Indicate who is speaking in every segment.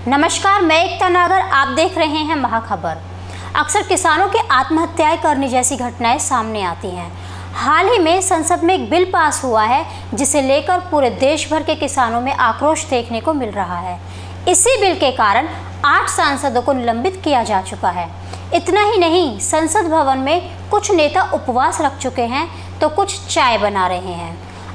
Speaker 1: नमस्कार, मैं एकता नागर, आप देख रहे हैं महाखबर। अक्सर किसानों की आत्महत्याएं करने जैसी घटनाएं सामने आती हैं। हाल ही में संसद में एक बिल पास हुआ है जिसे लेकर पूरे देश भर के किसानों में आक्रोश देखने को मिल रहा है। इसी बिल के कारण 8 सांसदों को निलंबित किया जा चुका है। इतना ही नहीं, संसद भवन में कुछ नेता उपवास रख चुके हैं तो कुछ चाय बना रहे हैं।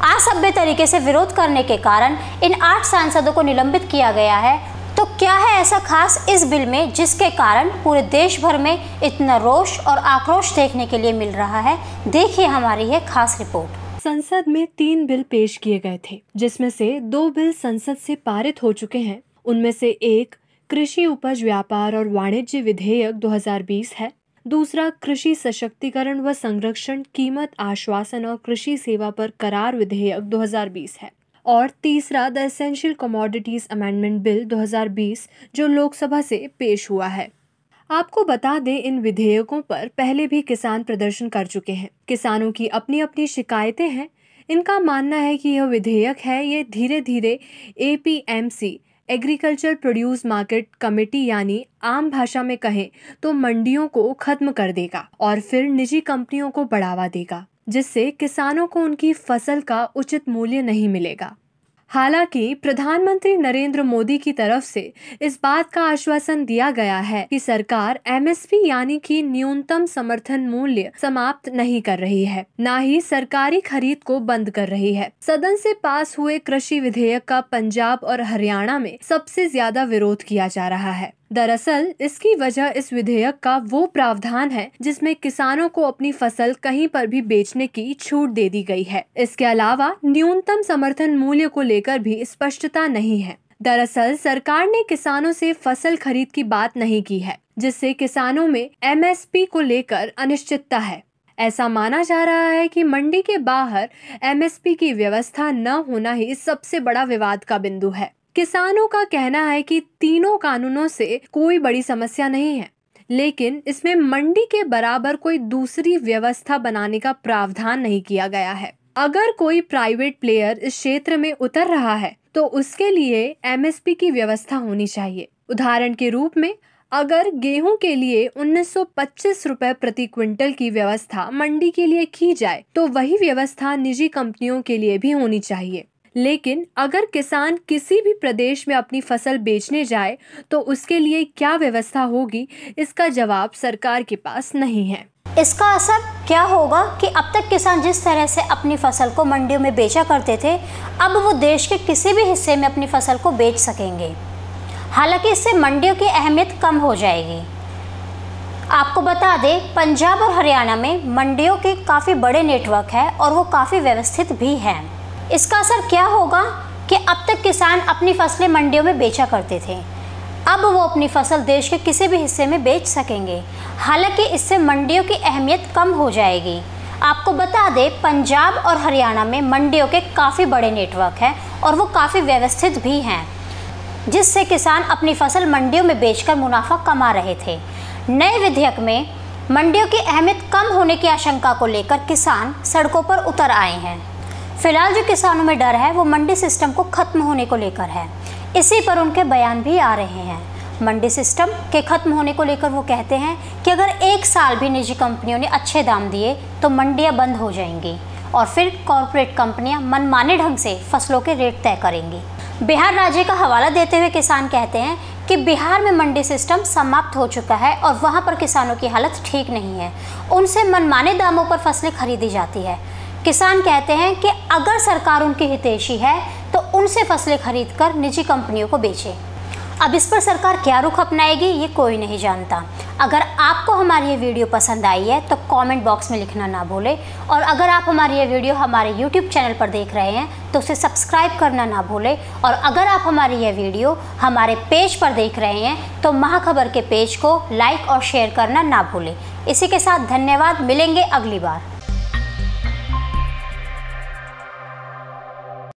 Speaker 1: असभ्य तरीके से विरोध करने के कारण इन 8 सांसदों को निलंबित किया गया है। तो क्या है ऐसा खास इस बिल में जिसके कारण पूरे देश भर में इतना रोष और आक्रोश देखने के लिए मिल रहा है? देखिए हमारी यह खास रिपोर्ट।
Speaker 2: संसद में 3 बिल पेश किए गए थे, जिसमें से 2 बिल संसद से पारित हो चुके हैं। उनमें से एक कृषि उपज व्यापार और वाणिज्य विधेयक 2020 है, दूसरा कृषि सशक्तिकरण व संरक्षण कीमत आश्वासन और कृषि सेवा पर करार विधेयक 2020 है, और तीसरा the essential commodities amendment bill 2020 जो लोकसभा से पेश हुआ है। आपको बता दें, इन विधेयकों पर पहले भी किसान प्रदर्शन कर चुके हैं। किसानों की अपनी अपनी शिकायतें हैं। इनका मानना है कि यह विधेयक है, ये धीरे धीरे APMC agriculture produce market committee यानी आम भाषा में कहें तो मंडियों को खत्म कर देगा और फिर निजी कंपनियों को बढ़ावा देगा, जिससे किसानों को उनकी फसल का उचित मूल्य नहीं मिलेगा। हालांकि प्रधानमंत्री नरेंद्र मोदी की तरफ से इस बात का आश्वासन दिया गया है कि सरकार MSP यानी कि न्यूनतम समर्थन मूल्य समाप्त नहीं कर रही है, ना ही सरकारी खरीद को बंद कर रही है। सदन से पास हुए कृषि विधेयक का पंजाब और हरियाणा में सबसे ज्यादा विरोध किया जा रहा है। दरअसल इसकी वजह इस विधेयक का वो प्रावधान है जिसमें किसानों को अपनी फसल कहीं पर भी बेचने की छूट दे दी गई है। इसके अलावा न्यूनतम समर्थन मूल्य को लेकर भी स्पष्टता नहीं है। दरअसल सरकार ने किसानों से फसल खरीद की बात नहीं की है, जिससे किसानों में MSP को लेकर अनिश्चितता है। ऐसा माना जा रहा है कि मंडी के बाहर MSP की व्यवस्था न होना ही सबसे बड़ा विवाद का बिंदु है। किसानों का कहना है कि तीनों कानूनों से कोई बड़ी समस्या नहीं है, लेकिन इसमें मंडी के बराबर कोई दूसरी व्यवस्था बनाने का प्रावधान नहीं किया गया है। अगर कोई प्राइवेट प्लेयर इस क्षेत्र में उतर रहा है तो उसके लिए MSP की व्यवस्था होनी चाहिए। उदाहरण के रूप में, अगर गेहूं के लिए 1925 रुपए प्रति क्विंटल की व्यवस्था मंडी के लिए की जाए तो वही व्यवस्था निजी कंपनियों के लिए भी होनी चाहिए। लेकिन अगर किसान किसी भी प्रदेश में अपनी फसल बेचने जाए तो उसके लिए क्या व्यवस्था होगी, इसका जवाब सरकार के पास नहीं है।
Speaker 1: इसका असर क्या होगा कि अब तक किसान जिस तरह से अपनी फसल को मंडियों में बेचा करते थे, अब वो देश के किसी भी हिस्से में अपनी फसल को बेच सकेंगे। हालांकि इससे मंडियों की अहमियत कम हो जाएगी। आपको बता दें, पंजाब और हरियाणा में मंडियों के काफ़ी बड़े नेटवर्क है और वो काफ़ी व्यवस्थित भी हैं। इसका असर क्या होगा कि अब तक किसान अपनी फसलें मंडियों में बेचा करते थे, अब वो अपनी फसल देश के किसी भी हिस्से में बेच सकेंगे। हालांकि इससे मंडियों की अहमियत कम हो जाएगी। आपको बता दें, पंजाब और हरियाणा में मंडियों के काफ़ी बड़े नेटवर्क हैं और वो काफ़ी व्यवस्थित भी हैं, जिससे किसान अपनी फसल मंडियों में बेचकर मुनाफा कमा रहे थे। नए विधेयक में मंडियों की अहमियत कम होने की आशंका को लेकर किसान सड़कों पर उतर आए हैं। फिलहाल जो किसानों में डर है वो मंडी सिस्टम को खत्म होने को लेकर है। इसी पर उनके बयान भी आ रहे हैं। मंडी सिस्टम के खत्म होने को लेकर वो कहते हैं कि अगर 1 साल भी निजी कंपनियों ने अच्छे दाम दिए तो मंडियां बंद हो जाएंगी और फिर कॉरपोरेट कंपनियां मनमाने ढंग से फसलों के रेट तय करेंगी। बिहार राज्य का हवाला देते हुए किसान कहते हैं कि बिहार में मंडी सिस्टम समाप्त हो चुका है और वहाँ पर किसानों की हालत ठीक नहीं है। उनसे मनमाने दामों पर फसलें खरीदी जाती है। किसान कहते हैं कि अगर सरकार उनकी हितैषी है तो उनसे फसलें खरीदकर निजी कंपनियों को बेचे। अब इस पर सरकार क्या रुख अपनाएगी ये कोई नहीं जानता। अगर आपको हमारी ये वीडियो पसंद आई है तो कमेंट बॉक्स में लिखना ना भूलें, और अगर आप हमारी ये वीडियो हमारे YouTube चैनल पर देख रहे हैं तो उसे सब्सक्राइब करना ना भूलें, और अगर आप हमारी ये वीडियो हमारे पेज पर देख रहे हैं तो महाखबर के पेज को लाइक और शेयर करना ना भूलें। इसी के साथ धन्यवाद, मिलेंगे अगली बार।